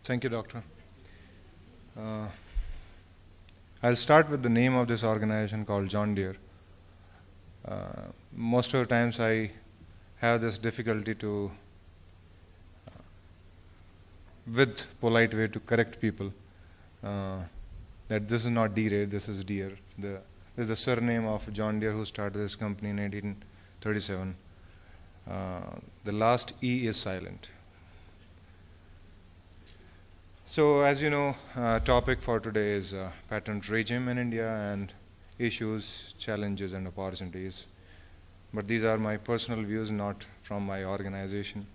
Thank you, Doctor. I'll start with the name of this organization called John Deere. Most of the times I have this difficulty to, with polite way, to correct people that this is not Deere, this is Deere. This is the surname of John Deere, who started this company in 1837. The last E is silent. So, as you know, topic for today is patent regime in India and issues, challenges, and opportunities. But these are my personal views, not from my organization.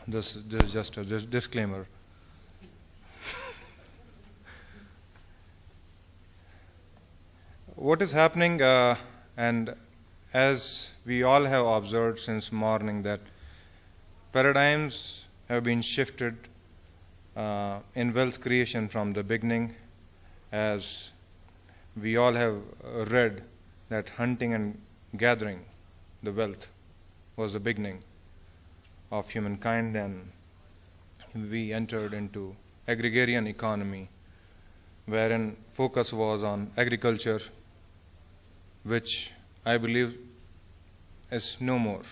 This is just a disclaimer. What is happening, and as we all have observed since morning, that paradigms have been shifted in wealth creation from the beginning, as we all have read that hunting and gathering the wealth was the beginning of humankind, and we entered into agrarian economy, wherein focus was on agriculture, which I believe is no more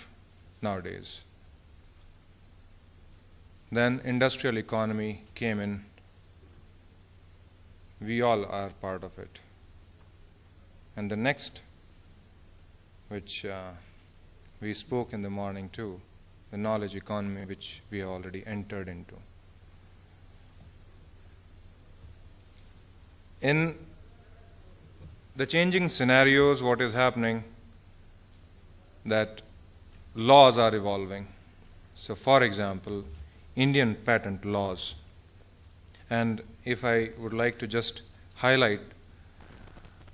nowadays. Then industrial economy came in. We all are part of it. And the next, which we spoke in the morning too, the knowledge economy, which we have already entered into. In the changing scenarios, what is happening, that laws are evolving. So, for example, Indian patent laws. And if I would like to just highlight,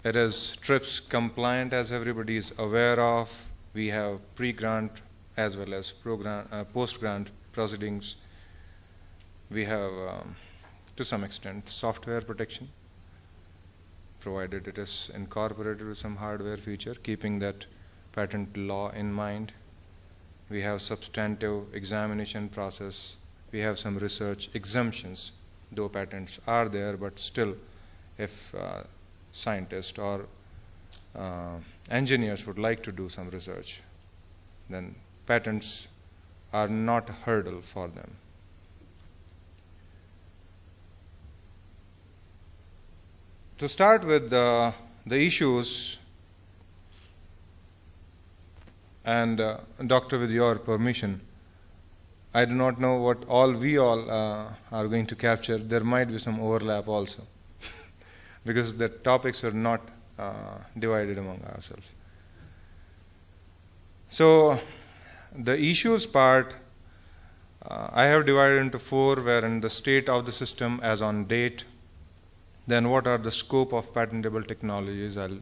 it is TRIPS compliant, as everybody is aware of. We have pre-grant as well as post-grant proceedings. We have, to some extent, software protection, provided it is incorporated with some hardware feature, keeping that patent law in mind. We have substantive examination process. We have some research exemptions, though patents are there, but still, if scientists or engineers would like to do some research, then patents are not a hurdle for them. To start with the issues, and Doctor, with your permission, I do not know what we all are going to capture. There might be some overlap also, because the topics are not divided among ourselves. So, the issues part, I have divided into 4, wherein the state of the system as on date, then what are the scope of patentable technologies. I'll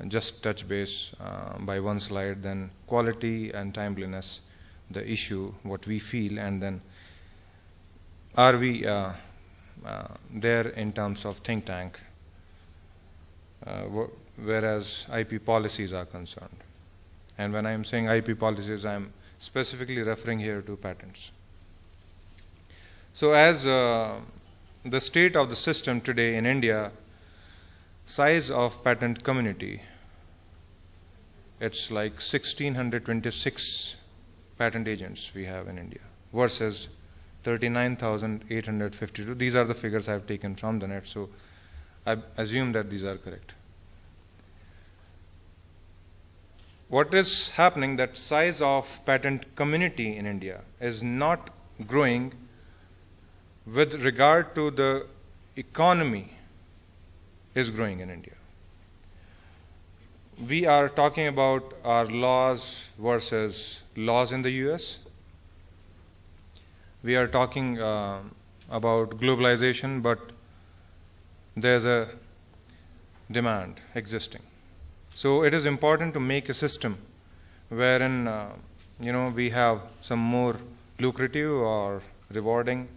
just touch base by one slide, then quality and timeliness, the issue, what we feel, and then are we there in terms of think tank, whereas IP policies are concerned. And when I'm saying IP policies, I'm specifically referring here to patents. So as the state of the system today in India, size of patent community, it's like 1,626 patent agents we have in India versus 39,852. These are the figures I've taken from the net, so I assume that these are correct. What is happening, that size of patent community in India is not growing with regard to the economy is growing in India. We are talking about our laws versus laws in the US. We are talking about globalization, but there's a demand existing. So it is important to make a system wherein we have some more lucrative or rewarding,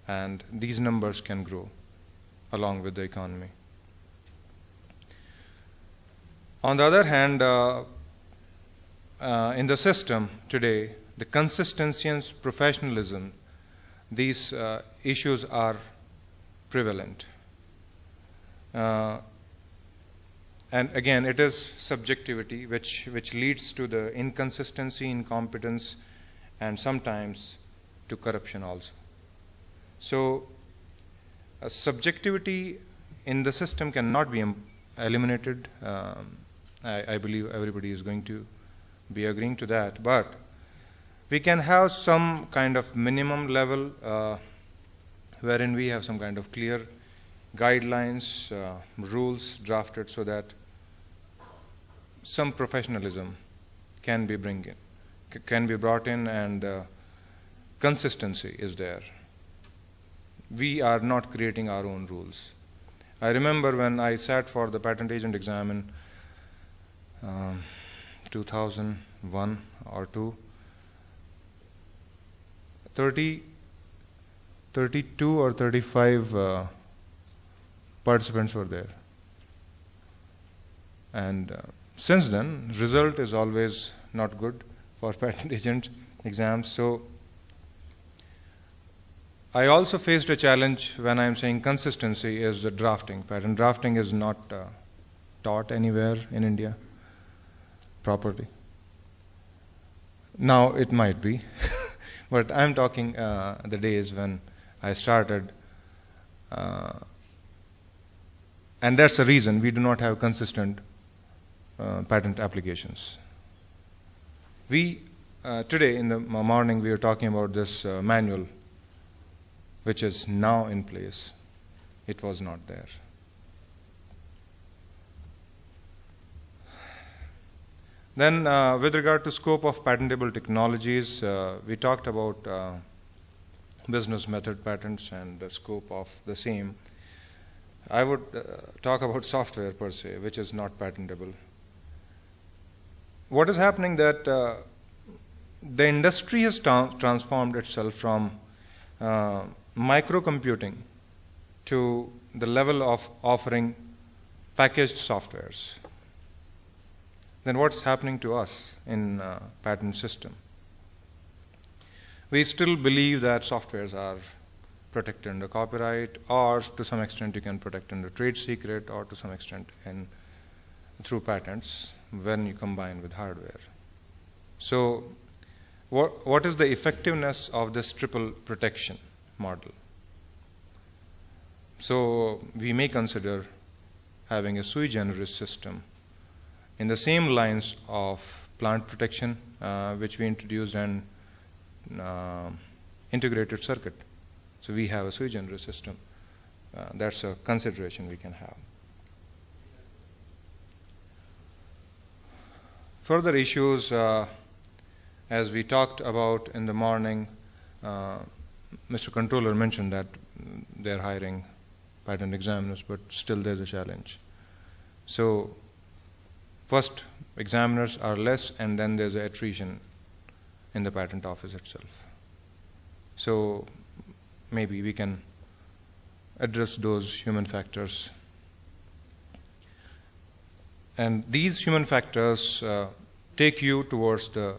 and these numbers can grow along with the economy. On the other hand, in the system today, the consistency and professionalism, these issues are prevalent. And again, it is subjectivity which leads to the inconsistency, incompetence, and sometimes to corruption also. So subjectivity in the system cannot be eliminated. I believe everybody is going to be agreeing to that. But we can have some kind of minimum level wherein we have some kind of clear guidelines, rules drafted so that some professionalism can be brought in, and consistency is there. We are not creating our own rules. I remember when I sat for the patent agent exam in 2001 or 2, 32 or 35 participants were there. And since then, result is always not good for patent agent exams. So I also faced a challenge when I'm saying consistency is the drafting. Patent drafting is not taught anywhere in India properly. Now it might be, but I'm talking the days when I started, and that's the reason we do not have consistent patent applications. Today in the morning we are talking about this manual which is now in place. It was not there. Then with regard to scope of patentable technologies, we talked about business method patents and the scope of the same. I would talk about software per se, which is not patentable. What is happening that the industry has transformed itself from microcomputing to the level of offering packaged softwares. Then what's happening to us in patent system? We still believe that softwares are protected under copyright, or to some extent you can protect under trade secret, or to some extent through patents when you combine with hardware. So what is the effectiveness of this triple protection model? So we may consider having a sui generis system in the same lines of plant protection which we introduced, and integrated circuit. So we have a sui generis system. That's a consideration we can have. Further issues, as we talked about in the morning, Mr. Controller mentioned that they're hiring patent examiners, but still there's a challenge. So first, examiners are less, and then there's an attrition in the patent office itself. So maybe we can address those human factors. And these human factors take you towards the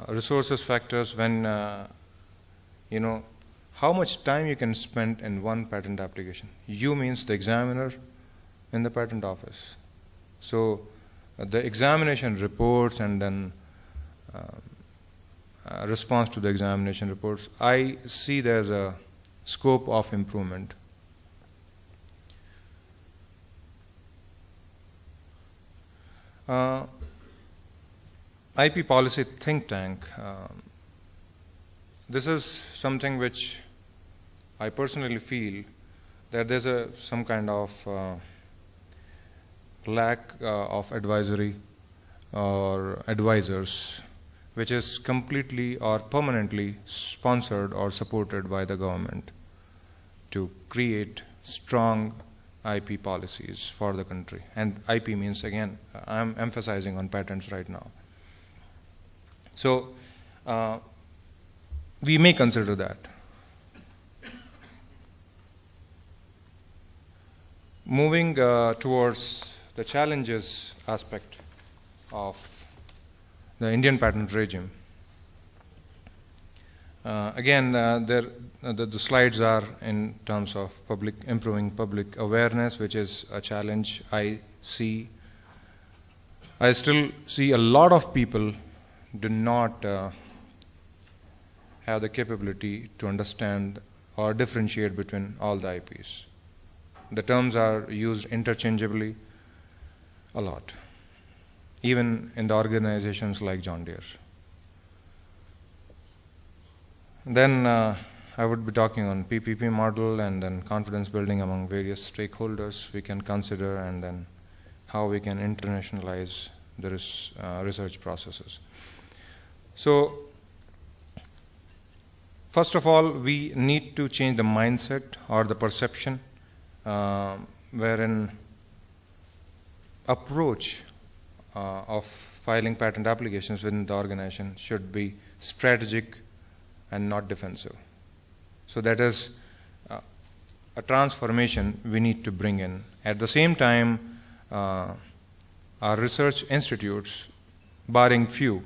resources factors when, how much time you can spend in one patent application. You means the examiner in the patent office. So the examination reports and then response to the examination reports, I see there's a scope of improvement. IP policy think tank. This is something which I personally feel that there's some kind of lack of advisory or advisors, which is completely or permanently sponsored or supported by the government to create strong IP policies for the country. And IP means, again, I'm emphasizing on patents right now. So we may consider that. Moving towards the challenges aspect of the Indian patent regime. Again, the slides are in terms of improving public awareness, which is a challenge I see. I still see a lot of people do not have the capability to understand or differentiate between all the IPs. The terms are used interchangeably a lot, even in the organizations like John Deere. Then I would be talking on PPP model and then confidence building among various stakeholders we can consider, and then how we can internationalize the research processes. So first of all, we need to change the mindset or the perception wherein approach of filing patent applications within the organization should be strategic and not defensive. So that is a transformation we need to bring in. At the same time, our research institutes, barring few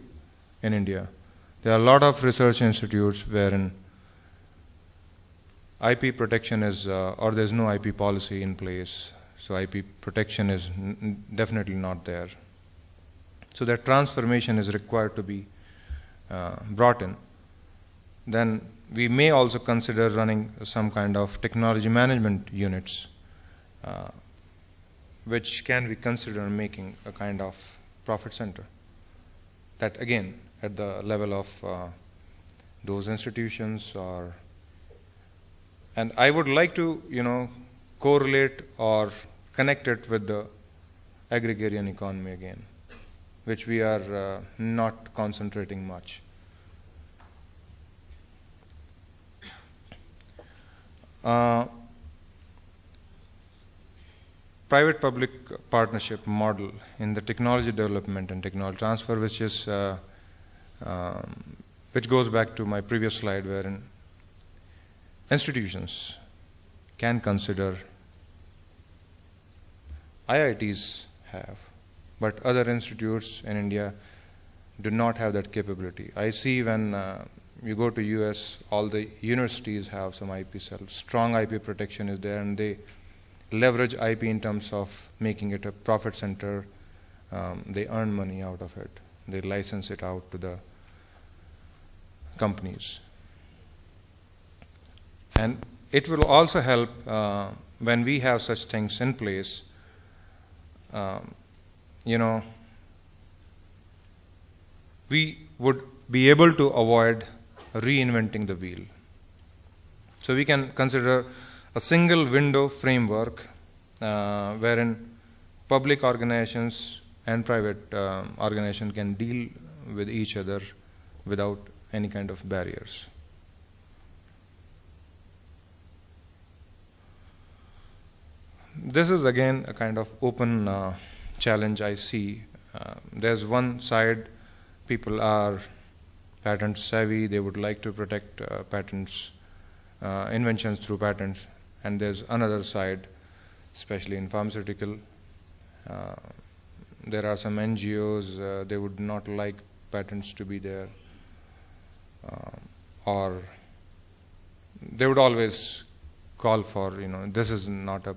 in India, there are a lot of research institutes wherein IP protection is, or there's no IP policy in place, so IP protection is definitely not there. So that transformation is required to be brought in. Then we may also consider running some kind of technology management units, which can be considered making a kind of profit center. That again, at the level of those institutions, and I would like to, correlate or connect it with the agrarian economy again, which we are not concentrating much. Private-public partnership model in the technology development and technology transfer, which is which goes back to my previous slide, wherein institutions can consider, IITs have, but other institutes in India do not have that capability. I see when you go to US, all the universities have some IP cells. Strong IP protection is there, and they leverage IP in terms of making it a profit center. They earn money out of it. They license it out to the companies. And it will also help when we have such things in place, we would be able to avoid reinventing the wheel. So we can consider a single window framework wherein public organizations and private organizations can deal with each other without any kind of barriers. This is again a kind of open challenge I see. There's one side, people are patent savvy, they would like to protect patents, inventions through patents, and there's another side, especially in pharmaceutical. There are some NGOs, they would not like patents to be there, or they would always call for, this is not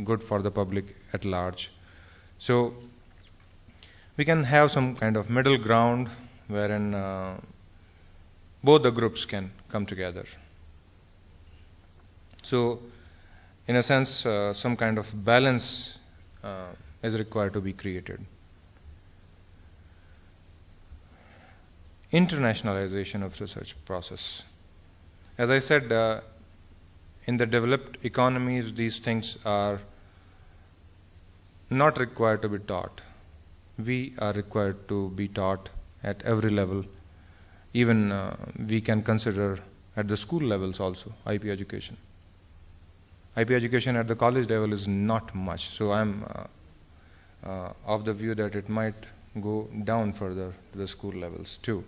good for the public at large. So we can have some kind of middle ground wherein both the groups can come together. So in a sense, some kind of balance is required to be created. Internationalization of research process. As I said, in the developed economies, these things are not required to be taught. We are required to be taught at every level. Even we can consider at the school levels also, IP education. IP education at the college level is not much, so I'm of the view that it might go down further to the school levels too.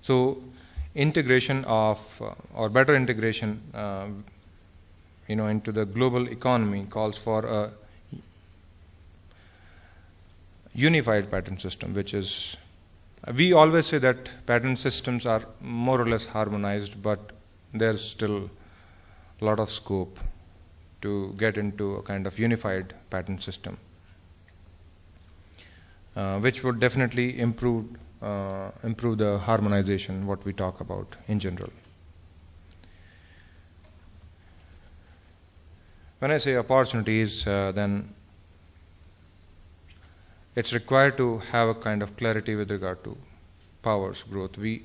So integration of, or better integration into the global economy calls for a unified patent system, which is We always say that patent systems are more or less harmonized, but there's still a lot of scope to get into a kind of unified patent system, which would definitely improve the harmonization, what we talk about in general. When I say opportunities, then it's required to have a kind of clarity with regard to power's growth. We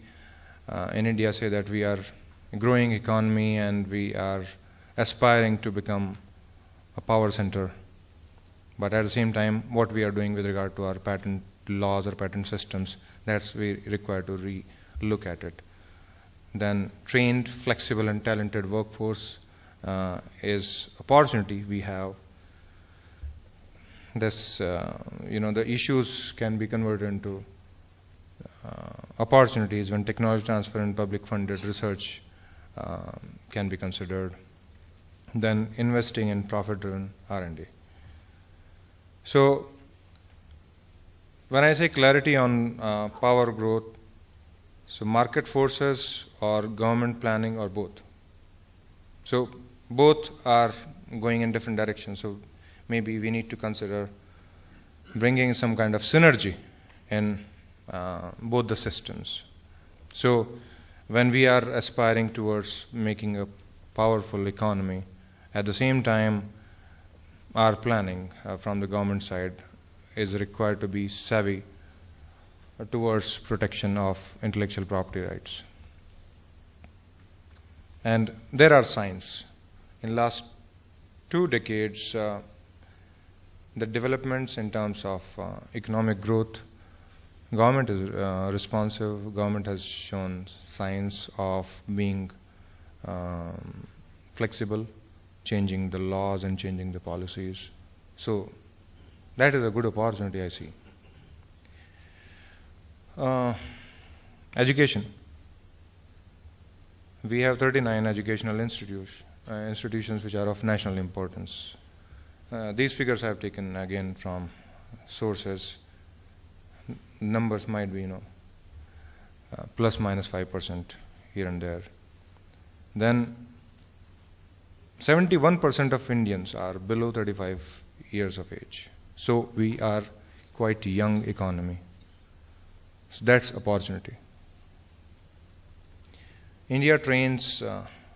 in India say that we are a growing economy and we are aspiring to become a power center. But at the same time, what we are doing with regard to our patent laws or patent systems, that's we require to re-look at it. Then trained, flexible and talented workforce is opportunity we have. This, the issues can be converted into opportunities when technology transfer and public funded research can be considered. Then investing in profit driven R&D. So when I say clarity on power growth, so market forces or government planning or both. So both are going in different directions. So maybe we need to consider bringing some kind of synergy in both the systems. So when we are aspiring towards making a powerful economy, at the same time our planning from the government side is required to be savvy towards protection of intellectual property rights. And there are signs. In last 2 decades, the developments in terms of economic growth, government is responsive, government has shown signs of being flexible, changing the laws and changing the policies. So that is a good opportunity I see. Education. We have 39 educational institutions which are of national importance. These figures I have taken again from sources. Numbers might be, plus minus 5% here and there. Then 71% of Indians are below 35 years of age. So we are quite a young economy. So that's opportunity. India trains,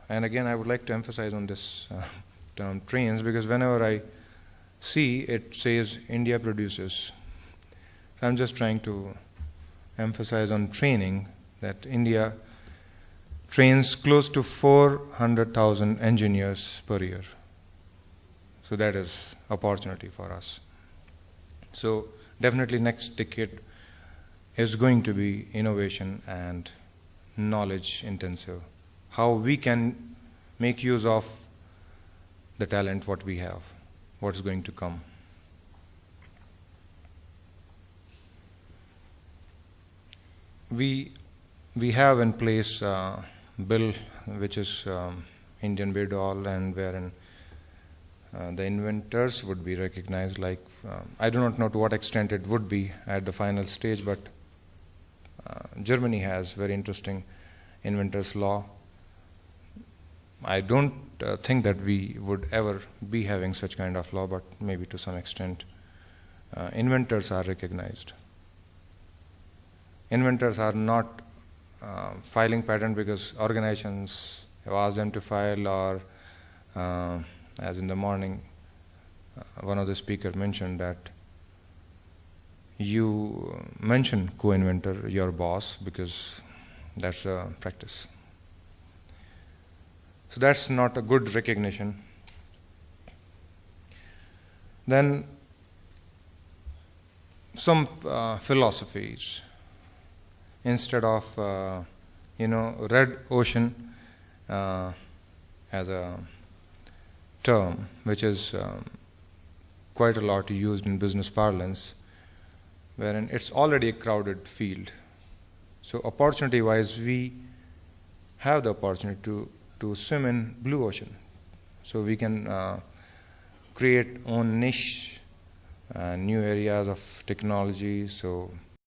and again I would like to emphasize on this term trains, because whenever I see it says India produces. So I'm just trying to emphasize on training that India trains close to 400,000 engineers per year. So that is opportunity for us. So definitely next decade is going to be innovation and knowledge intensive. How we can make use of the talent what we have, what's going to come. We have in place a bill which is Indian bid all, and wherein the inventors would be recognized. Like I do not know to what extent it would be at the final stage, but Germany has very interesting inventors law. I don't think that we would ever be having such kind of law, but maybe to some extent inventors are recognized. Inventors are not filing patent because organizations have asked them to file, or as in the morning one of the speakers mentioned that you mention co-inventor, your boss, because that's a practice. So that's not a good recognition. Then some philosophies. Instead of red ocean as a term which is quite a lot used in business parlance, wherein it's already a crowded field. So opportunity wise, we have the opportunity to swim in blue ocean. So we can create own niche, new areas of technology. So